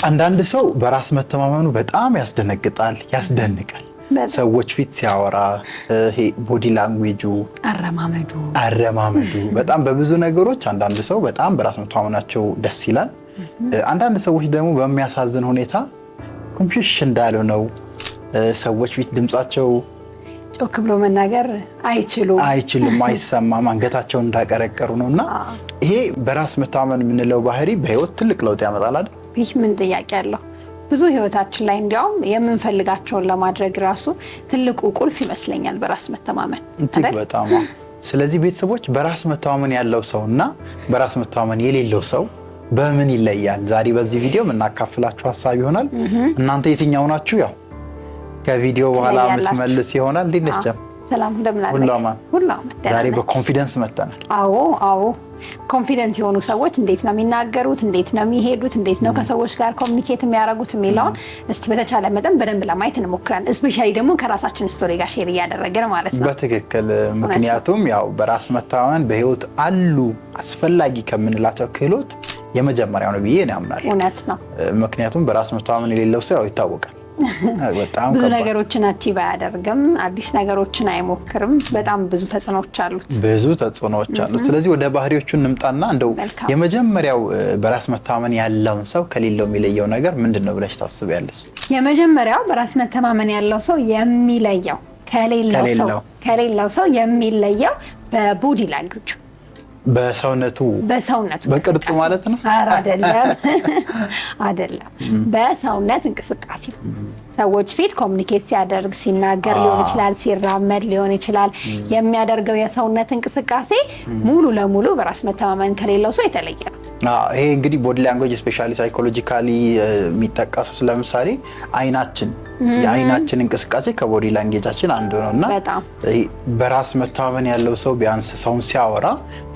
አንዳንድ ሰው በራስ መተማመኑ በጣም ያስደነግጣል፣ ያስደንቃል። ሰዎች ፊት ሲያወራ ይሄ ቦዲ ላንጉዌጁ፣ አረማመዱ በጣም በብዙ ነገሮች አንዳንድ ሰው በጣም በራስ መተማመናቸው ደስ ይላል። አንዳንድ ሰዎች ደግሞ በሚያሳዝን ሁኔታ ኮምፒውሽ እንዳሉ ነው። ሰዎች ፊት ድምጻቸው ጮክ ብሎ መናገር አይችሉም፣ አይሰማም፣ አንገታቸውን እንዳቀረቀሩ ነውና ይሄ በራስ መተማመን የምንለው ባህሪ በህይወት ትልቅ ለውጥ ያመጣል አይደል? ይህ ምን ጥያቄ አለው? ብዙ ህይወታችን ላይ እንዲያውም የምንፈልጋቸውን ለማድረግ ራሱ ትልቁ ቁልፍ ይመስለኛል በራስ መተማመን አይደል? በጣም ስለዚህ ቤተሰቦች በራስ መተማመን ያለው ሰውና በራስ መተማመን የሌለው ሰው በምን ይለያል? ዛሬ በዚህ ቪዲዮ የምናካፍላችሁ ሀሳብ ይሆናል። እናንተ የትኛው ናችሁ? ያው ከቪዲዮ በኋላ የምትመልስ ይሆናል። እንዴት ነሽ ጀም? ሰላም እንደምን ሁላማ ዛሬ በኮንፊደንስ መተናል። አዎ ኮንፊደንት የሆኑ ሰዎች እንዴት ነው የሚናገሩት፣ እንዴት ነው የሚሄዱት፣ እንዴት ነው ከሰዎች ጋር ኮሚኒኬት የሚያደርጉት የሚለውን እስቲ በተቻለ መጠን በደንብ ለማየት እንሞክራለን። እስፔሻሊ ደግሞ ከራሳችን ስቶሪ ጋር ሼር እያደረግን ማለት ነው። በትክክል ምክንያቱም ያው በራስ መተማመን በህይወት አሉ አስፈላጊ ከምንላቸው ክህሎት የመጀመሪያው ነው ብዬ እኔ አምናለሁ። እውነት ነው። ምክንያቱም በራስ መተማመን የሌለው ሰው ያው ይታወቃል ብዙ ነገሮችን አቺቭ አያደርግም፣ አዲስ ነገሮችን አይሞክርም። በጣም ብዙ ተጽዕኖዎች አሉት። ስለዚህ ወደ ባህሪዎቹ እንምጣና እንደው የመጀመሪያው በራስ መተማመን ያለውን ሰው ከሌለው የሚለየው ነገር ምንድነው ብለሽ ታስቢያለሽ? የመጀመሪያው በራስ መተማመን ያለው ሰው የሚለየው ከሌለው ሰው የሚለየው በቦዲ ላንጉዌጅ በሰውነቱ በቅርጽ ማለት ነው። አይደለም በሰውነት እንቅስቃሴ ሰዎች ፊት ኮሚኒኬት ሲያደርግ ሲናገር ሊሆን ይችላል፣ ሲራመድ ሊሆን ይችላል። የሚያደርገው የሰውነት እንቅስቃሴ ሙሉ ለሙሉ በራስ መተማመን ከሌለው ሰው የተለየ ነው። ይሄ እንግዲህ ቦዲ ላንጉዌጅ ስፔሻሊ ሳይኮሎጂካሊ የሚጠቀሱት ለምሳሌ የአይናችን እንቅስቃሴ ከቦዲ ላንጉዌጃችን አንዱ ነውና በራስ መተማመን ያለው ሰው ቢያንስ ሰውን ሲያወራ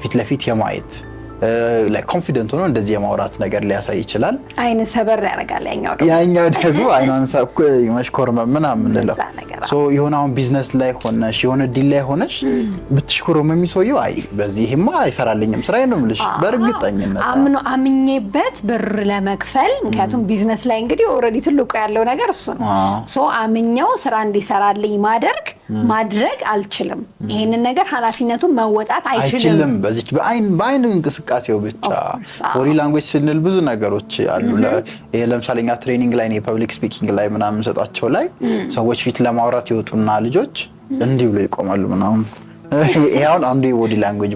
ፊት ለፊት የማየት ኮንፊደንት ሆኖ እንደዚህ የማውራት ነገር ሊያሳይ ይችላል። አይን ሰበር ያደርጋል። ያኛው ደግሞ አይኗን ሰብኩ መሽኮርመም ምናምን እንለው የሆነ አሁን ቢዝነስ ላይ ሆነሽ የሆነ ዲል ላይ ሆነሽ ብትሽኮረም የሚሰየው አይ በዚህማ አይሰራልኝም ስራዬ ነው የምልሽ በእርግጠኝነት አምኜበት ብር ለመክፈል። ምክንያቱም ቢዝነስ ላይ እንግዲህ ኦልሬዲ ትልቁ ያለው ነገር እሱ ነው። አምኜው ስራ እንዲሰራልኝ ማድረግ አልችልም። ይሄንን ነገር ኃላፊነቱን መወጣት አይችልም። በዚች በአይን እንቅስቃሴው ብቻ ቦዲ ላንጉዌጅ ስንል ብዙ ነገሮች አሉ። ለምሳሌ እኛ ትሬኒንግ ላይ የፐብሊክ ስፒኪንግ ላይ ምናምን ሰጣቸው ላይ ሰዎች ፊት ለማውራት ይወጡና ልጆች እንዲህ ብሎ ይቆማሉ ምናምን። ይሄውን አንዱ የቦዲ ላንጉዌጅ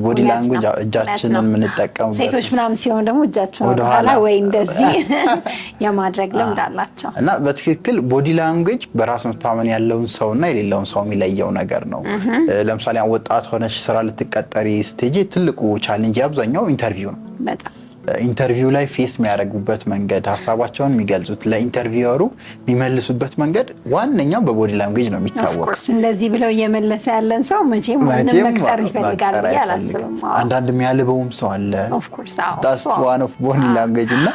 እጃችንን የምንጠቀመው ሴቶች ምናምን ሲሆን ደግሞ እጃቸውን ወደ ኋላ ወይ እንደዚህ የማድረግ ልምድ አላቸው። እና በትክክል ቦዲ ላንጉዌጅ በራስ መተማመን ያለውን ሰውና የሌለውን ሰው የሚለየው ነገር ነው። ለምሳሌ ወጣት ሆነሽ ስራ ልትቀጠሪ ስቴጅ ትልቁ ቻሌንጅ አብዛኛው ኢንተርቪው ነው። በጣም ኢንተርቪው ላይ ፌስ የሚያደርጉበት መንገድ፣ ሀሳባቸውን የሚገልጹት ለኢንተርቪወሩ የሚመልሱበት መንገድ ዋነኛው በቦዲ ላንጉዌጅ ነው የሚታወቀው። እንደዚህ ብለው እየመለሰ ያለን ሰው መቼም መቅጠር ይፈልጋል ብዬ አላስብም። አንዳንድ የሚያልበውም ሰው አለ። ዳስ ዋን ኦፍ ቦዲ ላንጉዌጅ እና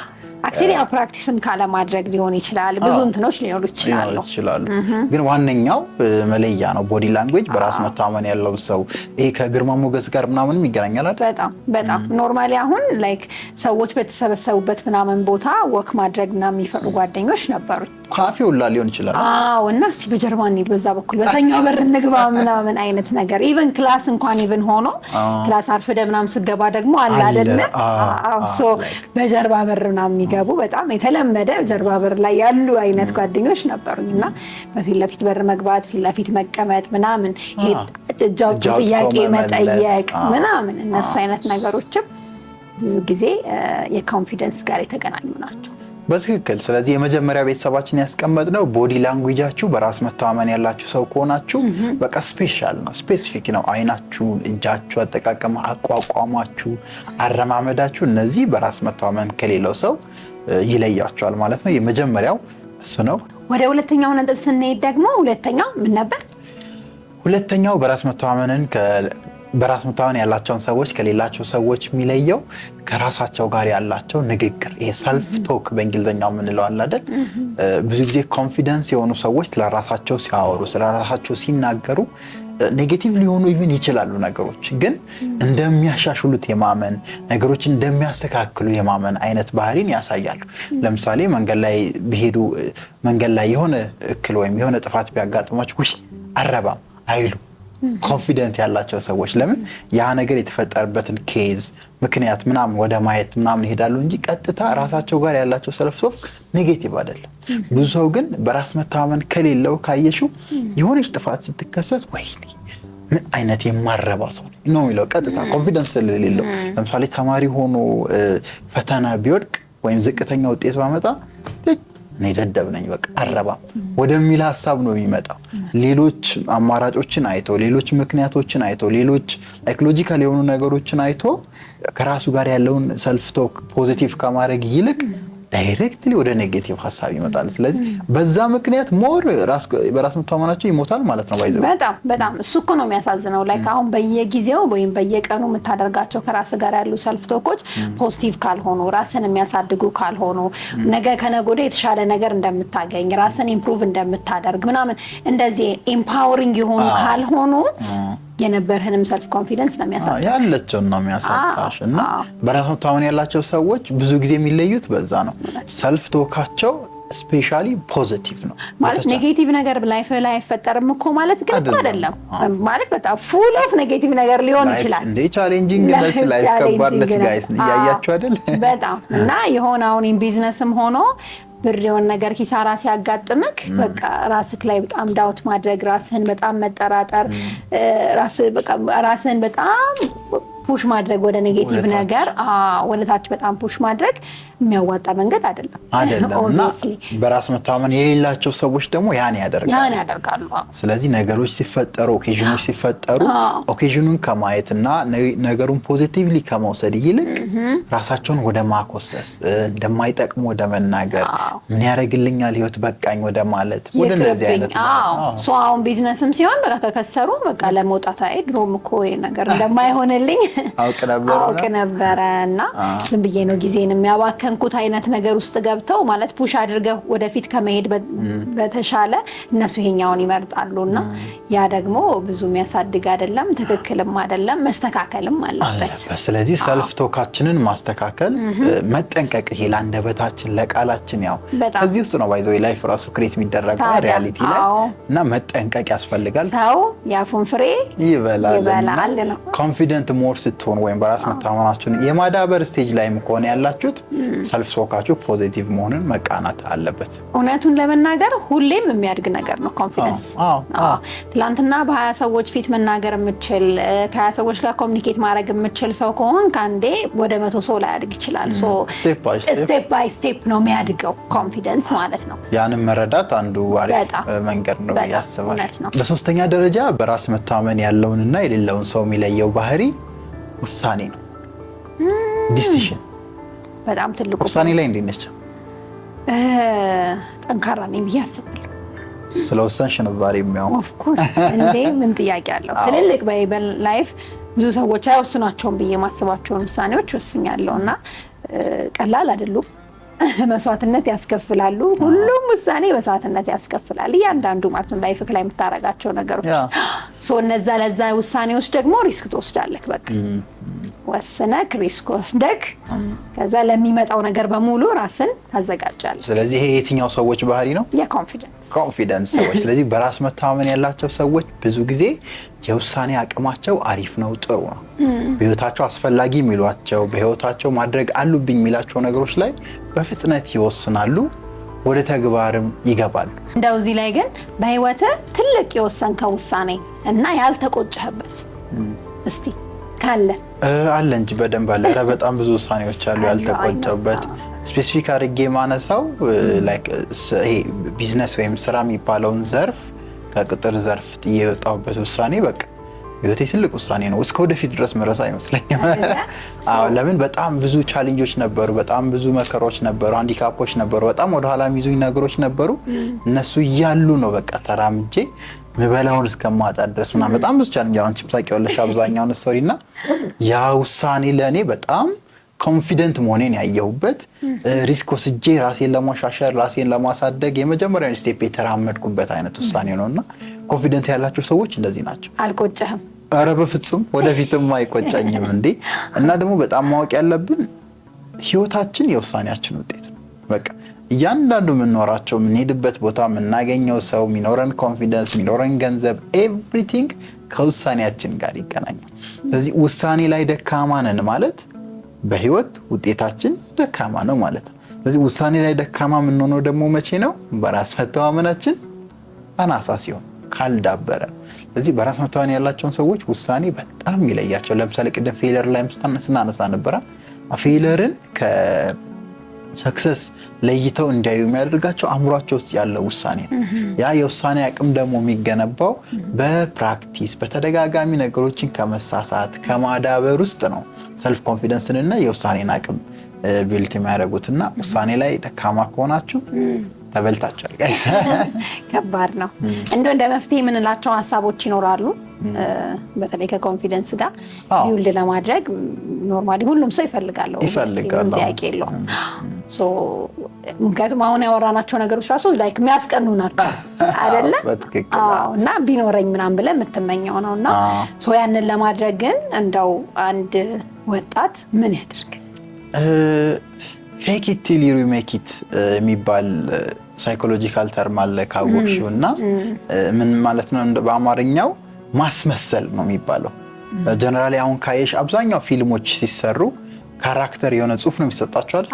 አክቹሊ ያው ፕራክቲስም ካለማድረግ ሊሆን ይችላል። ብዙ እንትኖች ሊኖሩ ይችላሉ። ግን ዋነኛው መለያ ነው ቦዲ ላንጉዌጅ በራስ መተማመን ያለው ሰው። ይሄ ከግርማ ሞገስ ጋር ምናምን ይገናኛል አይደል? በጣም ኖርማሊ አሁን ላይክ ሰዎች በተሰበሰቡበት ምናምን ቦታ ወክ ማድረግ ምናምን የሚፈሩ ጓደኞች ነበሩኝ። ካፌ ሁላ ሊሆን ይችላል። እና እስቲ በጀርባ እንሂድ፣ በዛ በኩል በተኛው በር እንግባ ምናምን አይነት ነገር። ኢቨን ክላስ እንኳን ሆኖ ክላስ አርፍደ ምናምን ስገባ ደግሞ አለ አይደለ? በጀርባ በር ምናምን ገቡ። በጣም የተለመደ ጀርባ በር ላይ ያሉ አይነት ጓደኞች ነበሩኝና በፊት ለፊት በር መግባት፣ ፊት ለፊት መቀመጥ ምናምን፣ እጃቸው ጥያቄ መጠየቅ ምናምን፣ እነሱ አይነት ነገሮችም ብዙ ጊዜ የኮንፊደንስ ጋር የተገናኙ ናቸው። በትክክል። ስለዚህ የመጀመሪያ ቤተሰባችን ያስቀመጥነው ቦዲ ላንጉዌጃችሁ በራስ መተማመን ያላችሁ ሰው ከሆናችሁ በቃ ስፔሻል ነው፣ ስፔሲፊክ ነው። አይናችሁ፣ እጃችሁ አጠቃቀም፣ አቋቋማችሁ፣ አረማመዳችሁ እነዚህ በራስ መተማመን ከሌለው ሰው ይለያቸዋል ማለት ነው። የመጀመሪያው እሱ ነው። ወደ ሁለተኛው ነጥብ ስንሄድ ደግሞ ሁለተኛው ምን ነበር? ሁለተኛው በራስ መተማመን ያላቸውን ሰዎች ከሌላቸው ሰዎች የሚለየው ከራሳቸው ጋር ያላቸው ንግግር፣ ይሄ ሰልፍ ቶክ በእንግሊዝኛው የምንለው አለ አይደል? ብዙ ጊዜ ኮንፊደንስ የሆኑ ሰዎች ስለራሳቸው ሲያወሩ ስለራሳቸው ሲናገሩ ኔጌቲቭ ሊሆኑ ኢቭን ይችላሉ ነገሮች ግን እንደሚያሻሽሉት የማመን ነገሮችን እንደሚያስተካክሉ የማመን አይነት ባህሪን ያሳያሉ። ለምሳሌ መንገድ ላይ ቢሄዱ መንገድ ላይ የሆነ እክል ወይም የሆነ ጥፋት ቢያጋጥማቸው ውይ አረባም አይሉ ኮንፊደንት ያላቸው ሰዎች ለምን ያ ነገር የተፈጠረበትን ኬዝ ምክንያት ምናምን ወደ ማየት ምናምን ይሄዳሉ እንጂ ቀጥታ ራሳቸው ጋር ያላቸው ሰልፍ ሶፍ ኔጌቲቭ አይደለም። ብዙ ሰው ግን በራስ መተማመን ከሌለው ካየሽው የሆነች ጥፋት ስትከሰት ወይኔ ምን አይነት የማረባ ሰው ነው የሚለው ቀጥታ ኮንፊደንስ ስለሌለው። ለምሳሌ ተማሪ ሆኖ ፈተና ቢወድቅ ወይም ዝቅተኛ ውጤት ባመጣ እኔ ደደብ ነኝ በቃ አረባም ወደሚል ሐሳብ ነው የሚመጣው። ሌሎች አማራጮችን አይቶ ሌሎች ምክንያቶችን አይቶ ሌሎች ሎጂካል የሆኑ ነገሮችን አይቶ ከራሱ ጋር ያለውን ሰልፍ ቶክ ፖዚቲቭ ከማድረግ ይልቅ ዳይሬክትሊ ወደ ኔጌቲቭ ሐሳብ ይመጣል። ስለዚህ በዛ ምክንያት ሞር በራስ መተማመናቸው ይሞታል ማለት ነው። ባይዘው በጣም እሱ እኮ ነው የሚያሳዝነው። ላይክ አሁን በየጊዜው ወይም በየቀኑ የምታደርጋቸው ከራስ ጋር ያሉ ሰልፍ ቶኮች ፖዚቲቭ ካልሆኑ ራስን የሚያሳድጉ ካልሆኑ ነገ ከነገ ወዲያ የተሻለ ነገር እንደምታገኝ ራስን ኢምፕሩቭ እንደምታደርግ ምናምን እንደዚህ ኤምፓወሪንግ የሆኑ ካልሆኑ የነበርህንም ሰልፍ ኮንፊደንስ ነው የሚያሳጣው ያለቸው ነው የሚያሳጣሽ። እና በራስ መተማመን ያላቸው ሰዎች ብዙ ጊዜ የሚለዩት በዛ ነው። ሰልፍ ቶካቸው ስፔሻሊ ፖዚቲቭ ነው ማለት ኔጌቲቭ ነገር ላይፍ ላይ አይፈጠርም እኮ ማለት ግን እኮ አይደለም ማለት በጣም ፉል ኦፍ ኔጌቲቭ ነገር ሊሆን ይችላል። እንደ ቻሌንጂንግ ላይፍ ከባድ ነስ ጋይስ እያያችሁ አይደል በጣም እና የሆነ አሁን ኢን ቢዝነስም ሆኖ ብር የሆነ ነገር ኪሳራ ሲያጋጥምክ በቃ ራስክ ላይ በጣም ዳውት ማድረግ ራስህን በጣም መጠራጠር ራስህን በጣም ፑሽ ማድረግ ወደ ኔጌቲቭ ነገር ወለታች በጣም ፑሽ ማድረግ የሚያዋጣ መንገድ አይደለም። እና በራስ መተማመን የሌላቸው ሰዎች ደግሞ ያን ያደርጋሉ። ስለዚህ ነገሮች ሲፈጠሩ ኦኬዥኖች ሲፈጠሩ ኦኬዥኑን ከማየትና ነገሩን ፖዚቲቭሊ ከመውሰድ ይልቅ ራሳቸውን ወደ ማኮሰስ እንደማይጠቅሙ ወደ መናገር ምን ያደርግልኛል ህይወት በቃኝ ወደ ማለት ወደ ለዚህ አይነት ሶ አሁን ቢዝነስም ሲሆን በቃ ከከሰሩ በቃ ለመውጣት ድሮም እኮ ነገር እንደማይሆንልኝ አውቅ ነበረና ዝም ብዬ ነው ጊዜን የሚያባከንኩት አይነት ነገር ውስጥ ገብተው ማለት ፑሽ አድርገው ወደፊት ከመሄድ በተሻለ እነሱ ይሄኛውን ይመርጣሉና ያ ደግሞ ብዙ የሚያሳድግ አይደለም፣ ትክክልም አይደለም፣ መስተካከልም አለበት። ስለዚህ ሰልፍ ቶካችንን ማስተካከል መጠንቀቅ ይሄ ለአንደበታችን ለቃላችን ያው ከዚህ ውስጥ ነው ባይዘው ላይፍ ራሱ ክሬት የሚደረገው ሪያሊቲ ላይ እና መጠንቀቅ ያስፈልጋል። ሰው ያፉን ፍሬ ይበላል ነው። ኮንፊደንት ሞር ስትሆኑ ወይም በራስ መተማመናችሁን የማዳበር ስቴጅ ላይም ከሆነ ያላችሁት ሰልፍ ቶካችሁ ፖዚቲቭ መሆንን መቃናት አለበት። እውነቱን ለመናገር ሁሌም የሚያድግ ነገር ነው ኮንፊደንስ። ትላንትና በ20 ሰዎች ፊት መናገር የምችል ከ20 ሰዎች ጋር ኮሚኒኬት ማድረግ የምችል ሰው ከሆን ካንዴ ወደ 100 ሰው ላይ ያድግ ይችላል። ሶ ስቴፕ ባይ ስቴፕ ነው የሚያድገው ኮንፊደንስ ማለት ነው። ያንን መረዳት አንዱ አሪፍ መንገድ ነው ያስባል። በሶስተኛ ደረጃ በራስ መተማመን ያለውንና የሌለውን ሰው የሚለየው ባህሪ ውሳኔ ነው። ዲሲዥን በጣም ትልቁ ውሳኔ ላይ እንዴት ነች? ጠንካራ ነኝ ብዬ አስባለሁ። ስለ ውሳኔሽ ነው ዛሬ የሚያወራው። ኦፍ ኮርስ እንዴ ምን ጥያቄ አለው? ትልልቅ በላይፍ ብዙ ሰዎች አይወስኗቸውም ብዬ ማስባቸውን ውሳኔዎች ወስኛለሁና ቀላል አይደሉም። መስዋዕትነት ያስከፍላሉ። ሁሉም ውሳኔ መስዋዕትነት ያስከፍላል። እያንዳንዱ ማለት ነው ላይፍክ ላይ የምታረጋቸው ነገሮች ሶ እነዛ ለዛ ውሳኔዎች ደግሞ ሪስክ ትወስዳለህ። በቃ ወስነክ ሪስክ ወስደክ ከዛ ለሚመጣው ነገር በሙሉ ራስን ታዘጋጃለህ። ስለዚህ ይሄ የትኛው ሰዎች ባህሪ ነው? ኮንፊደንስ ሰዎች። ስለዚህ በራስ መተማመን ያላቸው ሰዎች ብዙ ጊዜ የውሳኔ አቅማቸው አሪፍ ነው፣ ጥሩ ነው። በህይወታቸው አስፈላጊ የሚሏቸው በህይወታቸው ማድረግ አሉብኝ የሚላቸው ነገሮች ላይ በፍጥነት ይወስናሉ፣ ወደ ተግባርም ይገባሉ። እንደው እዚህ ላይ ግን በህይወትህ ትልቅ የወሰንከው ውሳኔ እና ያልተቆጨህበት እስቲ ካለ? አለ እንጂ በደንብ አለ። በጣም ብዙ ውሳኔዎች አሉ ያልተቆጨሁበት። ስፔሲፊክ አድርጌ ማነሳው ላይክ ይሄ ቢዝነስ ወይም ስራ የሚባለውን ዘርፍ ከቅጥር ዘርፍ የወጣሁበት ውሳኔ በቃ ህይወቴ ትልቅ ውሳኔ ነው። እስከ ወደፊት ድረስ መረሳ አይመስለኝም። ለምን በጣም ብዙ ቻሌንጆች ነበሩ፣ በጣም ብዙ መከራዎች ነበሩ፣ ሃንዲካፖች ነበሩ፣ በጣም ወደ ኋላ የሚይዙኝ ነገሮች ነበሩ። እነሱ እያሉ ነው በቃ ተራምጄ ምበላውን እስከማጣ ድረስ ምናምን በጣም ብዙ ቻሌንጅ አንቺም ታውቂዋለሽ አብዛኛውን ስቶሪና ያ ውሳኔ ለኔ በጣም ኮንፊደንት መሆኔን ያየሁበት ሪስክ ወስጄ ራሴን ለማሻሻል ራሴን ለማሳደግ የመጀመሪያውን ስቴፕ የተራመድኩበት አይነት ውሳኔ ነውና ኮንፊደንት ያላቸው ሰዎች እንደዚህ ናቸው። አልቆጨህም? ኧረ በፍጹም ወደፊትም አይቆጨኝም እንዴ። እና ደግሞ በጣም ማወቅ ያለብን ህይወታችን የውሳኔያችን ውጤት ነው። በቃ እያንዳንዱ የምንኖራቸው የምንሄድበት ቦታ የምናገኘው ሰው የሚኖረን ኮንፊደንስ የሚኖረን ገንዘብ ኤቭሪቲንግ ከውሳኔያችን ጋር ይገናኛል። ስለዚህ ውሳኔ ላይ ደካማ ነን ማለት በህይወት ውጤታችን ደካማ ነው ማለት ነው። ስለዚህ ውሳኔ ላይ ደካማ የምንሆነው ደግሞ መቼ ነው? በራስ መተማመናችን አናሳ ሲሆን ካልዳበረ። ስለዚህ በራስ መተማመን ያላቸውን ሰዎች ውሳኔ በጣም ይለያቸው። ለምሳሌ ቅድም ፌለር ላይ ስናነሳ ነበረ። ፌለርን ከሰክሰስ ለይተው እንዲያዩ የሚያደርጋቸው አእምሯቸው ውስጥ ያለው ውሳኔ ነው። ያ የውሳኔ አቅም ደግሞ የሚገነባው በፕራክቲስ በተደጋጋሚ ነገሮችን ከመሳሳት ከማዳበር ውስጥ ነው። ሰልፍ ኮንፊደንስን እና የውሳኔን አቅም ቢልት የሚያደርጉትና ውሳኔ ላይ ደካማ ከሆናችሁ ተበልታችኋል። ከባድ ነው። እንደ መፍትሄ የምንላቸው ሀሳቦች ይኖራሉ። በተለይ ከኮንፊደንስ ጋር ቢውልድ ለማድረግ ኖርማሊ ሁሉም ሰው ይፈልጋል፣ ጥያቄ የለውም። ምክንያቱም አሁን ያወራናቸው ነገሮች ራሱ ላይክ የሚያስቀኑ ናቸው አይደለ? እና ቢኖረኝ ምናምን ብለህ የምትመኘው ነው። እና ያንን ለማድረግ ግን እንደው አንድ ወጣት ምን ያደርግ? ፌክ ኢት ቲል ዩ ሜክ ኢት የሚባል ሳይኮሎጂካል ተርም አለ ካወቅሽው። እና ምን ማለት ነው በአማርኛው? ማስመሰል ነው የሚባለው። ጀነራሊ አሁን ካየሽ አብዛኛው ፊልሞች ሲሰሩ ካራክተር የሆነ ጽሁፍ ነው የሚሰጣቸዋል።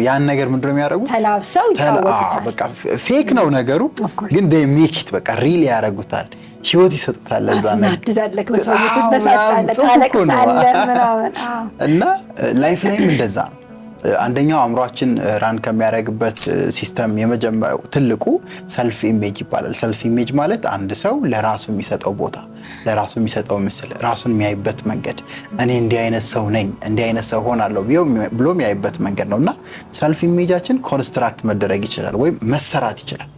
ያን ነገር ምንድነው የሚያደርጉት? ተላብሰው ይጫወቱታል። በቃ ፌክ ነው ነገሩ፣ ግን they make it በቃ ሪል ያደርጉታል፣ ህይወት ይሰጡታል ለዛ ነገር። አድዳለክ በሰው ተበሳጫለክ ታለቅሳለህ ምናምን። እና ላይፍ ላይም እንደዛ ነው። አንደኛው አእምሯችን ራን ከሚያደርግበት ሲስተም የመጀመሪያው ትልቁ ሰልፍ ኢሜጅ ይባላል። ሰልፍ ኢሜጅ ማለት አንድ ሰው ለራሱ የሚሰጠው ቦታ፣ ለራሱ የሚሰጠው ምስል፣ ራሱን የሚያይበት መንገድ፣ እኔ እንዲህ አይነት ሰው ነኝ፣ እንዲህ አይነት ሰው ሆናለሁ ብሎ የሚያይበት መንገድ ነው። እና ሰልፍ ኢሜጃችን ኮንስትራክት መደረግ ይችላል ወይም መሰራት ይችላል።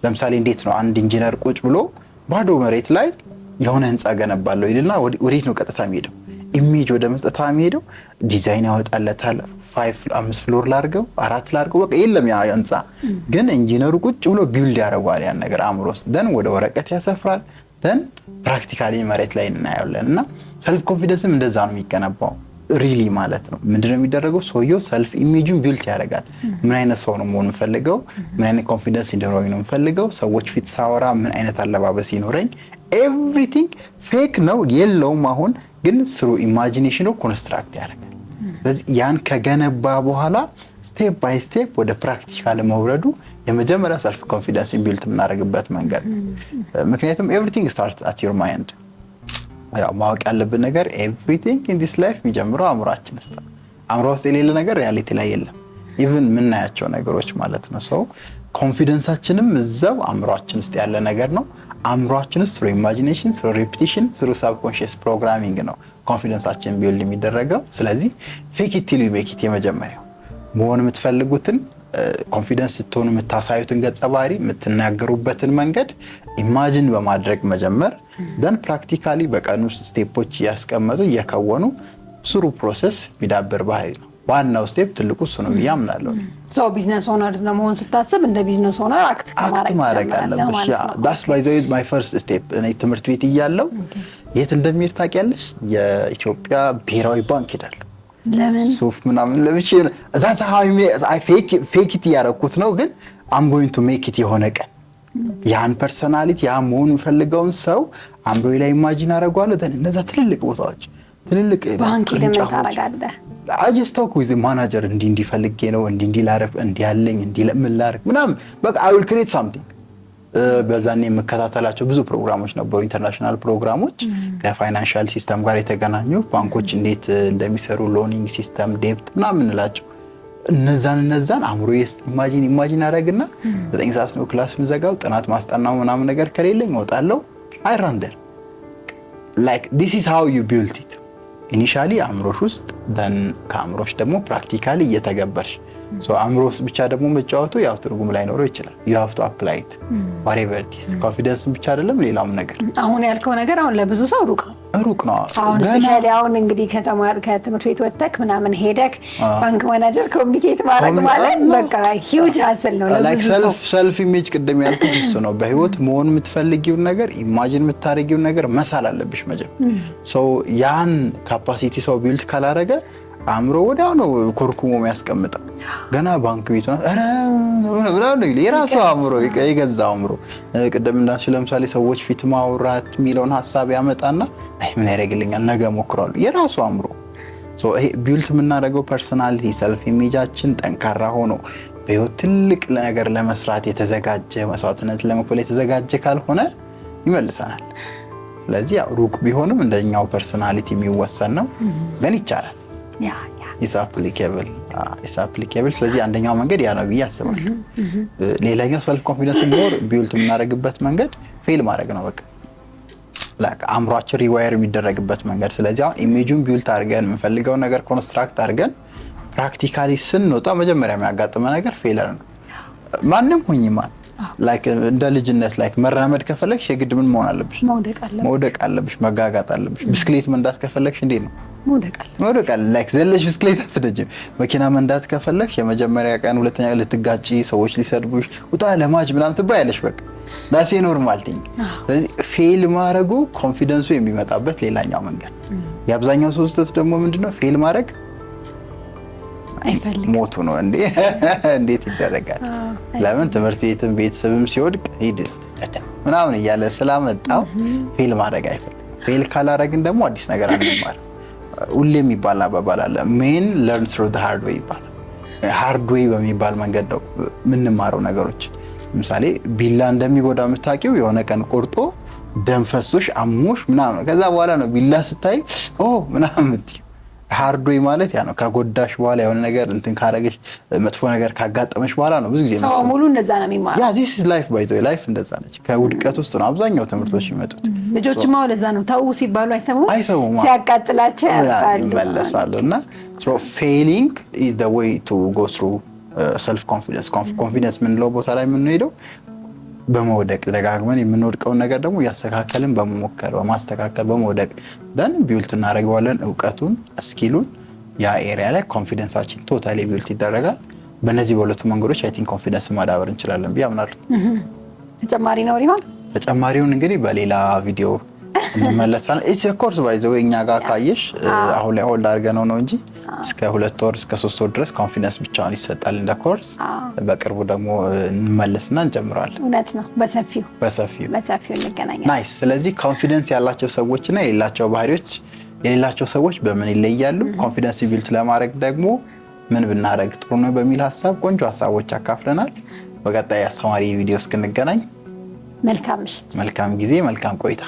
ለምሳሌ እንዴት ነው አንድ ኢንጂነር ቁጭ ብሎ ባዶ መሬት ላይ የሆነ ህንፃ ገነባለሁ ይልና ወዴት ነው ቀጥታ የሚሄደው? ኢሜጅ ወደ መስጠት የሚሄደው ዲዛይን ያወጣለታል። 5 ፍሎር ላርገው 4 ላርገው በቃ የለም ያ ህንፃ። ግን ኢንጂነሩ ቁጭ ብሎ ቢልድ ያደርጋል ያን ነገር አእምሮ ውስጥ፣ ደን ወደ ወረቀት ያሰፍራል፣ ደን ፕራክቲካሊ መሬት ላይ እናያለን። እና ሰልፍ ኮንፊደንስም እንደዛ ነው የሚገነባው ሪሊ ማለት ነው። ምንድነው የሚደረገው? ሰውየው ሰልፍ ኢሜጁን ቢልድ ያደርጋል። ምን አይነት ሰው ነው መሆን የምፈልገው? ምን አይነት ኮንፊደንስ እንዲኖረኝ ነው የምፈልገው? ሰዎች ፊት ሳወራ ምን አይነት አለባበስ ይኖረኝ? ኤቭሪቲንግ ፌክ ነው የለውም። አሁን ግን ስሩ ኢማጂኔሽኑ ኮንስትራክት ያደርጋል። ስለዚህ ያን ከገነባ በኋላ ስቴፕ ባይ ስቴፕ ወደ ፕራክቲካል መውረዱ የመጀመሪያ ሰልፍ ኮንፊደንስ ቢልድ የምናደርግበት መንገድ። ምክንያቱም ኤቭሪቲንግ ስታርትስ አት ዩር ማይንድ። ያው ማወቅ ያለብን ነገር ኤቭሪቲንግ ኢን ዲስ ላይፍ የሚጀምረው አእምሯችን ውስጥ። አእምሮ ውስጥ የሌለ ነገር ሪያሊቲ ላይ የለም። ኢቭን የምናያቸው ነገሮች ማለት ነው። ሰው ኮንፊደንሳችንም እዛው አእምሯችን ውስጥ ያለ ነገር ነው። አእምሯችን ውስጥ ስሩ ኢማጂኔሽን፣ ስሩ ሪፒቲሽን፣ ስሩ ሳብኮንሺየስ ፕሮግራሚንግ ነው ኮንፊደንሳችን ቢልድ የሚደረገው። ስለዚህ ፌክ ኢት ቲል ዩ ሜክ ኢት የመጀመሪያው መሆን የምትፈልጉትን ኮንፊደንስ ስትሆኑ የምታሳዩትን ገጸ ባህሪ የምትናገሩበትን መንገድ ኢማጂን በማድረግ መጀመር፣ ደን ፕራክቲካሊ በቀን ውስጥ ስቴፖች እያስቀመጡ እየከወኑ ስሩ ፕሮሰስ የሚዳብር ባህሪ ነው። ዋናው ስቴፕ ትልቁ እሱ ነው ብዬ አምናለሁ። ሰው ቢዝነስ ኦነር ለመሆን ስታስብ እንደ ቢዝነስ ኦነር አክት ማድረግ አለብሽ። ዳስ ባይ ዘ ዌይ ማይ ፈርስት ስቴፕ እኔ ትምህርት ቤት እያለሁ የት እንደሚሄድ ታውቂያለሽ? የኢትዮጵያ ብሔራዊ ባንክ ሄዳለሁ። ለምን? ሱፍ ምናምን ለብሼ that's how I fake it ያደረኩት ነው። ግን I'm going to make it የሆነ ቀን ያን ፐርሰናሊቲ ያ መሆን ፈልገውን ሰው አምሮይ ላይ ኢማጂን አደርጋለሁ። እነዛ ትልልቅ ቦታዎች ትልልቅ ባንክ ለምን ታረጋለህ? I just talk with the manager እንዲፈልጌ ነው እንዲ ላረፍ እንዲያለኝ ለምን ላረፍ ምናምን በቃ I will create something። በዛኔ የምከታተላቸው ብዙ ፕሮግራሞች ነበሩ፣ ኢንተርናሽናል ፕሮግራሞች ከፋይናንሻል ሲስተም ጋር የተገናኙ ባንኮች እንዴት እንደሚሰሩ ሎኒንግ ሲስተም ዴፕት ምናምን እንላቸው። እነዛን አእምሮዬ ኢማጂን አደረግና 9 ሰዓት ነው ክላስ ምዘጋው፣ ጥናት ማስጠናው ምናምን ነገር ከሌለኝ እወጣለሁ። I run there like this is how you build it ኢኒሻሊ አእምሮሽ ውስጥ ደን ከአእምሮሽ ደግሞ ፕራክቲካሊ እየተገበርሽ አእምሮ ውስጥ ብቻ ደግሞ መጫወቱ ያው ትርጉም ላይኖረው ይችላል። you have to apply it whatever it is ኮንፊደንስ ብቻ አይደለም ሌላም ነገር። አሁን ያልከው ነገር አሁን ለብዙ ሰው ሩቅ ነው። አሁን ስፔሻሊ አሁን እንግዲህ ከትምህርት ቤት ወጥተህ ምናምን ሄደህ ባንክ ማናጀር ኮሚኒኬት ማድረግ ማለት በቃ ሂውጅ ሀስል ነው ለብዙ ሰው። ሰልፍ ኢሜጅ ቅድም ያልኩት እሱ ነው። በህይወት መሆን የምትፈልጊውን ነገር ኢማጂን የምታደርጊውን ነገር መሳል አለብሽ መጀመሪያ። ያን ካፓሲቲ ሰው ቢልድ ካላረገ አእምሮ ወዲያው ነው ኮርኩሞ የሚያስቀምጠው። ገና ባንክ ቤት ነው የራሱ አእምሮ የገዛ አእምሮ። ቅድም እንዳልሽ ለምሳሌ ሰዎች ፊት ማውራት የሚለውን ሀሳብ ያመጣና አይ ምን ያደርግልኛል ነገ ሞክራለሁ የራሱ አእምሮ። ይሄ ቢልድ የምናደርገው ፐርሰናሊቲ ሰልፍ ኢሜጃችን ጠንካራ ሆኖ በህይወት ትልቅ ነገር ለመስራት የተዘጋጀ መስዋዕትነት ለመክፈል የተዘጋጀ ካልሆነ ይመልሰናል። ስለዚህ ያው ሩቅ ቢሆንም እንደኛው ፐርሰናሊቲ የሚወሰን ነው፣ ግን ይቻላል። is applicable ስለዚህ አንደኛው መንገድ ያ ነው ብዬ አስባለሁ። ሌላኛው ሰልፍ ኮንፊደንስ ሞር ቢልድ የምናደርግበት መንገድ ፌል ማድረግ ነው። በቃ አእምሯችን ሪዋየር የሚደረግበት መንገድ። ስለዚህ አሁን ኢሜጁን ቢልድ አድርገን የምንፈልገው ነገር ኮንስትራክት አድርገን ፕራክቲካሊ ስንወጣ መጀመሪያ የሚያጋጥመ ነገር ፌለር ነው። ማንም ሁኚ ላይክ እንደ ልጅነት ላይክ መራመድ ከፈለግሽ የግድ ምን መሆን አለብሽ? መውደቅ አለብሽ፣ መጋጋጥ አለብሽ። ብስክሌት መንዳት ከፈለግሽ እንዴት ነው? መውደቅ አለ። ላይክ ዘለሽ ብስክሌት አትነጂም። መኪና መንዳት ከፈለግሽ የመጀመሪያ ቀን ሁለተኛ ቀን ልትጋጪ፣ ሰዎች ሊሰድቡሽ፣ ውጣ ለማጅ ምናምን ትባያለሽ። በቃ ዳሴ ኖርማል ቲንግ። ስለዚህ ፌል ማድረጉ ኮንፊደንሱ የሚመጣበት ሌላኛው መንገድ። የአብዛኛው ሰው ስህተት ደግሞ ምንድነው? ፌል ማድረግ አይፈልግም። ሞቱ ነው እንዴ? እንዴት ይደረጋል? ለምን ትምህርት ቤትም ቤተሰብም ሲወድቅ ሂድ ምናምን እያለ ስላመጣው ፌል ማድረግ አይፈልግም። ፌል ካላረግን ደግሞ አዲስ ነገር አንማርም። ሁሌ የሚባል አባባል አለ፣ ሜን ለርን ትሩ ዘ ሃርድ ዌይ ይባላል። ሃርድ ዌይ በሚባል መንገድ ነው የምንማረው ነገሮች። ለምሳሌ ቢላ እንደሚጎዳ የምታውቂው የሆነ ቀን ቆርጦ ደም ፈሶሽ አሞሽ ምናምን ከዛ በኋላ ነው ቢላ ስታይ ምናምን ሃርድ ዌይ ማለት ያ ነው። ከጎዳሽ በኋላ የሆነ ነገር እንትን ካረገሽ መጥፎ ነገር ካጋጠመሽ በኋላ ነው ብዙ ጊዜ ነው ሰው ሙሉ እንደዛ ነው የሚማረው። ያ this is life by the way life እንደዛ ነች። ከውድቀት ውስጥ ነው አብዛኛው ትምህርቶች የሚመጡት። ልጆችማ ለዛ ነው ተው ሲባሉ አይሰሙም። ሲያቃጥላቸው ይመለሳሉ። እና so failing is the way to go through self confidence confidence ምንለው ቦታ ላይ የምንሄደው በመውደቅ ደጋግመን የምንወድቀውን ነገር ደግሞ ያስተካከልን በመሞከር በማስተካከል በመውደቅ then ቢልት እናደርገዋለን። እውቀቱን ስኪሉን ያ ኤሪያ ላይ ኮንፊደንሳችን ቶታሊ ቢልት ይደረጋል። በእነዚህ በሁለቱ መንገዶች አይ ቲንክ ኮንፊደንስ ማዳበር እንችላለን ብዬ አምናለሁ። ተጨማሪ ነው ይሆን? ተጨማሪውን እንግዲህ በሌላ ቪዲዮ እንመለሳለን። ኢትስ ኮርስ ባይ ዘ ዌይ እኛ ጋር ካየሽ አሁን ላይ ሆልድ አድርገነው ነው እንጂ እስከ 2 ወር እስከ 3 ወር ድረስ ኮንፊደንስ ብቻውን ይሰጣል እንደ ኮርስ። በቅርቡ ደግሞ እንመለስና እንጀምራለን። እውነት ነው። በሰፊው እንገናኛለን። ናይስ። ስለዚህ ኮንፊደንስ ያላቸው ሰዎችና የሌላቸው ሰዎች በምን ይለያሉ? ኮንፊደንስ ቢልት ለማድረግ ደግሞ ምን ብናደርግ ጥሩ ነው በሚል ሀሳብ ቆንጆ ሀሳቦች አካፍለናል። በቀጣይ አስተማሪ ቪዲዮ እስክንገናኝ መልካም ጊዜ፣ መልካም ቆይታ።